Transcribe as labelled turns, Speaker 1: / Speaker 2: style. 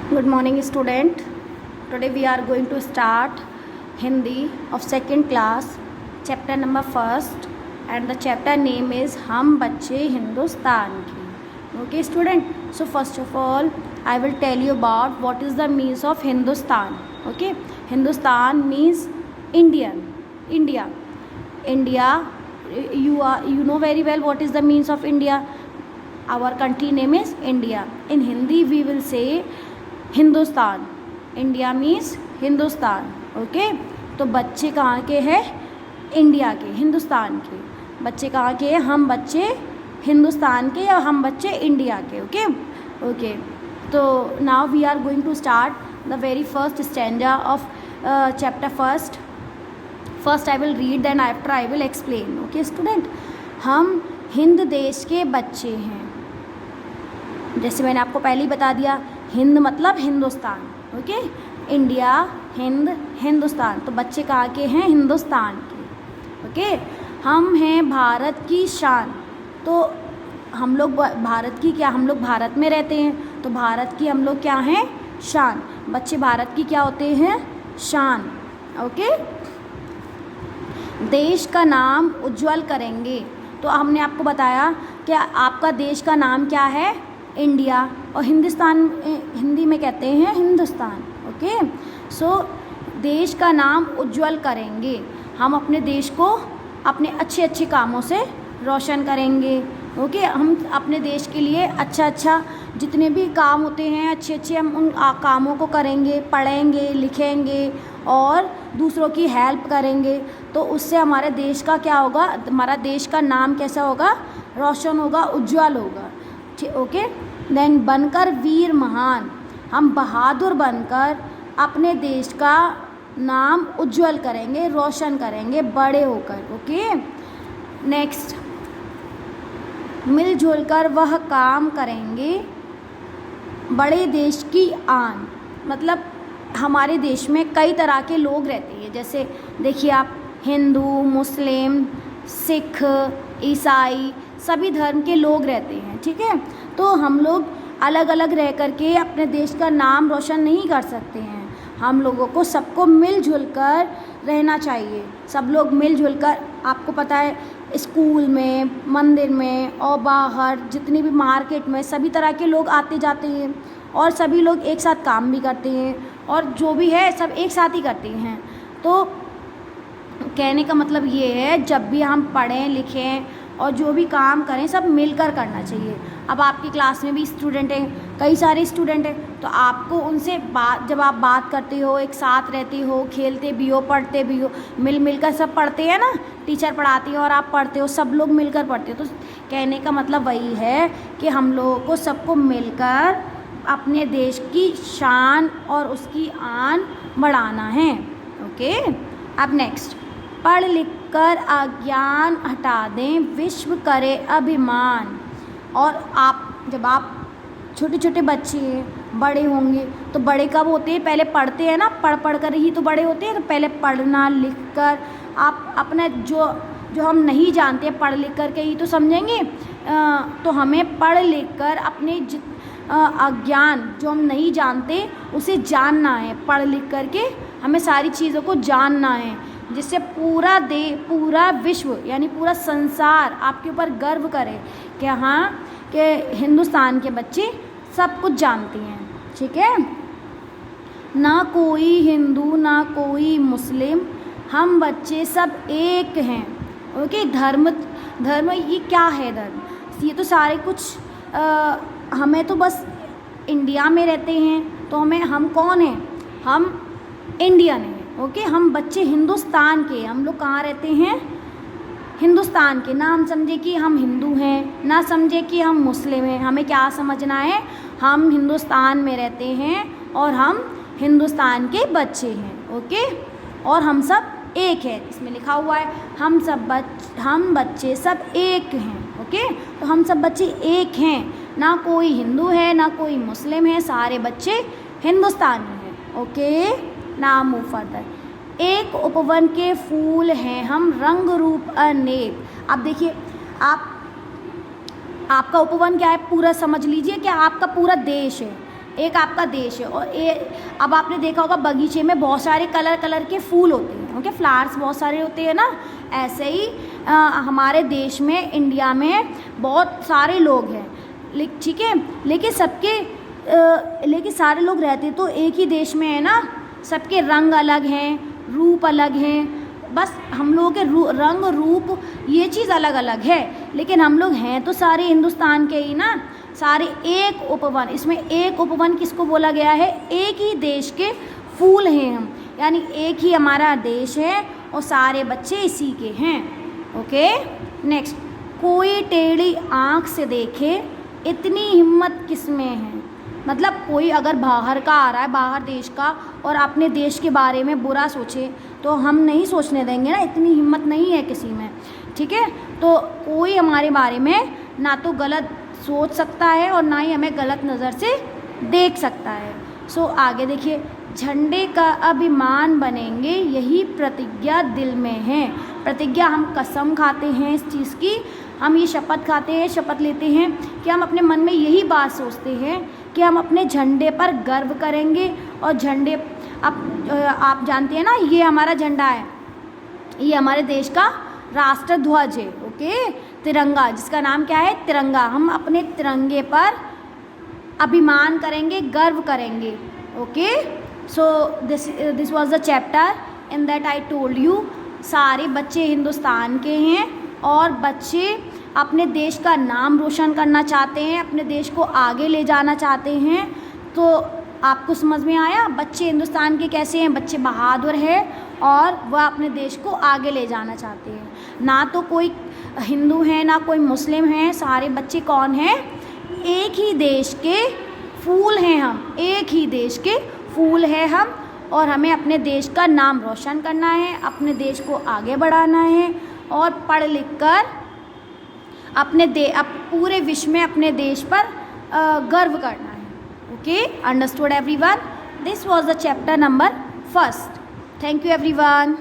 Speaker 1: Good morning, student. Today we are going to start Hindi of second class, chapter number first, and the chapter name is हम बच्चे हिंदुस्तान के. Okay, student. So first of all, I will tell you about what is the means of Hindustan. Okay, Hindustan means Indian, India, India. You know very well what is the means of India. Our country name is India. In Hindi we will say Hindustan. India means Hindustan. Okay, तो बच्चे कहाँ के हैं? India के, हिंदुस्तान के. बच्चे कहाँ के हैं? हम बच्चे हिंदुस्तान के या हम बच्चे इंडिया के. ओके ओके, तो now we are going to start the very first stanza of chapter first. First I will read then after I will explain. Okay student, हम हिंद देश के बच्चे हैं. जैसे मैंने आपको पहले ही बता दिया, हिंद मतलब हिंदुस्तान. Okay, India, Hind, Hindustan. तो बच्चे कहाँ के हैं? हिंदुस्तान के. ओके, हम हैं भारत की शान. तो हम लोग भारत की क्या, हम लोग भारत में रहते हैं, तो भारत की हम लोग क्या हैं? शान. बच्चे भारत की क्या होते हैं? शान. ओके, देश का नाम उज्जवल करेंगे. तो हमने आपको बताया कि आपका देश का नाम क्या है? इंडिया. और हिंदुस्तान हिंदी में कहते हैं हिंदुस्तान. ओके, सो देश का नाम उज्जवल करेंगे. हम अपने देश को अपने अच्छे अच्छे कामों से रोशन करेंगे. ओके, हम अपने देश के लिए अच्छा जितने भी काम होते हैं अच्छे हम उन कामों को करेंगे, पढ़ेंगे, लिखेंगे और दूसरों की हेल्प करेंगे. तो उससे हमारे देश का क्या होगा? हमारा देश का नाम कैसा होगा? रोशन होगा, उज्जवल होगा. ओके, देन बनकर वीर महान. हम बहादुर बनकर अपने देश का नाम उज्जवल करेंगे, रोशन करेंगे बड़े होकर. ओके, नेक्स्ट, मिलजुल कर वह काम करेंगे बड़े देश की आन. मतलब हमारे देश में कई तरह के लोग रहते हैं. जैसे देखिए आप, हिंदू, मुस्लिम, सिख, ईसाई, सभी धर्म के लोग रहते हैं. ठीक है, तो हम लोग अलग अलग रह कर के अपने देश का नाम रोशन नहीं कर सकते हैं. हम लोगों को सबको मिलजुल कर रहना चाहिए. सब लोग मिलजुल कर, आपको पता है स्कूल में, मंदिर में और बाहर जितनी भी मार्केट में सभी तरह के लोग आते जाते हैं और सभी लोग एक साथ काम भी करते हैं और जो भी है सब एक साथ ही करते हैं. तो कहने का मतलब ये है, जब भी हम पढ़ें लिखें और जो भी काम करें सब मिलकर करना चाहिए. अब आपकी क्लास में भी स्टूडेंट हैं, कई सारे स्टूडेंट हैं, तो आपको उनसे जब आप बात करते हो, एक साथ रहते हो, खेलते भी हो, पढ़ते भी हो, मिलकर सब पढ़ते हैं ना. टीचर पढ़ाती है और आप पढ़ते हो, सब लोग मिलकर पढ़ते हो. तो कहने का मतलब वही है कि हम लोगों को सबको मिलकर अपने देश की शान और उसकी आन बढ़ाना है. ओके, अब नेक्स्ट, पढ़ लिख कर अज्ञान हटा दें, विश्व करे अभिमान. और जब आप छोटे छोटे बच्चे हैं, बड़े होंगे तो बड़े कब होते हैं? पहले पढ़ते हैं ना, पढ़ कर ही तो बड़े होते हैं. तो पहले पढ़ना लिख कर आप अपना जो हम नहीं जानते, पढ़ लिख कर के ही तो समझेंगे. तो हमें पढ़ लिख कर अपने अज्ञान जो हम नहीं जानते उसे जानना है. पढ़ लिख कर के हमें सारी चीज़ों को जानना है, जिससे पूरा विश्व यानी पूरा संसार आपके ऊपर गर्व करे कि हाँ, कि हिंदुस्तान के बच्चे सब कुछ जानते हैं. ठीक है, ना कोई हिंदू ना कोई मुस्लिम, हम बच्चे सब एक हैं. ओके, धर्म ये क्या है? धर्म ये तो सारे कुछ हमें तो बस इंडिया में रहते हैं तो हम कौन हैं? हम इंडियन हैं. ओके, हम बच्चे हिंदुस्तान के. हम लोग कहाँ रहते हैं? हिंदुस्तान के. ना हम समझे कि हम हिंदू हैं, ना समझे कि हम मुस्लिम हैं. हमें क्या समझना है? हम हिंदुस्तान में रहते हैं और हम हिंदुस्तान के बच्चे हैं. ओके, और हम सब एक हैं. इसमें लिखा हुआ है हम बच्चे सब एक हैं. ओके, तो हम सब बच्चे एक हैं. ना कोई हिंदू है ना कोई मुस्लिम है, सारे बच्चे हिंदुस्तानी हैं. ओके, ना मूव फर्दर. एक उपवन के फूल हैं हम, रंग रूप अनेक. अब देखिए, आपका उपवन क्या है? पूरा समझ लीजिए कि आपका पूरा देश है. एक आपका देश है। और अब आपने देखा होगा बगीचे में बहुत सारे कलर कलर के फूल होते हैं, ओके, फ्लावर्स बहुत सारे होते हैं ना। ऐसे ही हमारे देश में, इंडिया में बहुत सारे लोग हैं, ठीक है, लेकिन सारे लोग रहते तो एक ही देश में है ना। सबके रंग अलग हैं, रूप अलग हैं, बस हम लोगों के रंग रूप ये चीज़ अलग अलग है, लेकिन हम लोग हैं तो सारे हिंदुस्तान के ही ना, सारे एक उपवन। इसमें एक उपवन किसको बोला गया है? एक ही देश के फूल हैं हम, यानी एक ही हमारा देश है और सारे बच्चे इसी के हैं। ओके, नेक्स्ट, कोई टेढ़ी आँख से देखे इतनी हिम्मत किस में है। मतलब कोई अगर बाहर का आ रहा है, बाहर देश का, और अपने देश के बारे में बुरा सोचे तो हम नहीं सोचने देंगे ना, इतनी हिम्मत नहीं है किसी में, ठीक है। तो कोई हमारे बारे में ना तो गलत सोच सकता है और ना ही हमें गलत नज़र से देख सकता है। सो आगे देखिए, झंडे का अभिमान बनेंगे यही प्रतिज्ञा दिल में है। प्रतिज्ञा, हम कसम खाते हैं इस चीज़ की, हम ये शपथ खाते हैं, शपथ लेते हैं कि हम अपने मन में यही बात सोचते हैं कि हम अपने झंडे पर गर्व करेंगे। और झंडे, आप जानते हैं ना, ये हमारा झंडा है, ये हमारे देश का राष्ट्र ध्वज है, ओके, तिरंगा, जिसका नाम क्या है? तिरंगा। हम अपने तिरंगे पर अभिमान करेंगे, गर्व करेंगे। Okay, so this was the chapter in that I told you. सारे बच्चे हिंदुस्तान के हैं और बच्चे अपने देश का नाम रोशन करना चाहते हैं, अपने देश को आगे ले जाना चाहते हैं। तो आपको समझ में आया बच्चे हिंदुस्तान के कैसे हैं? बच्चे बहादुर हैं और वह अपने देश को आगे ले जाना चाहते हैं। ना तो कोई हिंदू है ना कोई मुस्लिम है, सारे बच्चे कौन हैं? एक ही देश के फूल हैं हम, एक ही देश के फूल हैं हम, और हमें अपने देश का नाम रोशन करना है, अपने देश को आगे बढ़ाना है और पढ़ लिख कर पूरे विश्व में अपने देश पर गर्व करना है। Okay, understood everyone? This was the chapter number 1. Thank you everyone.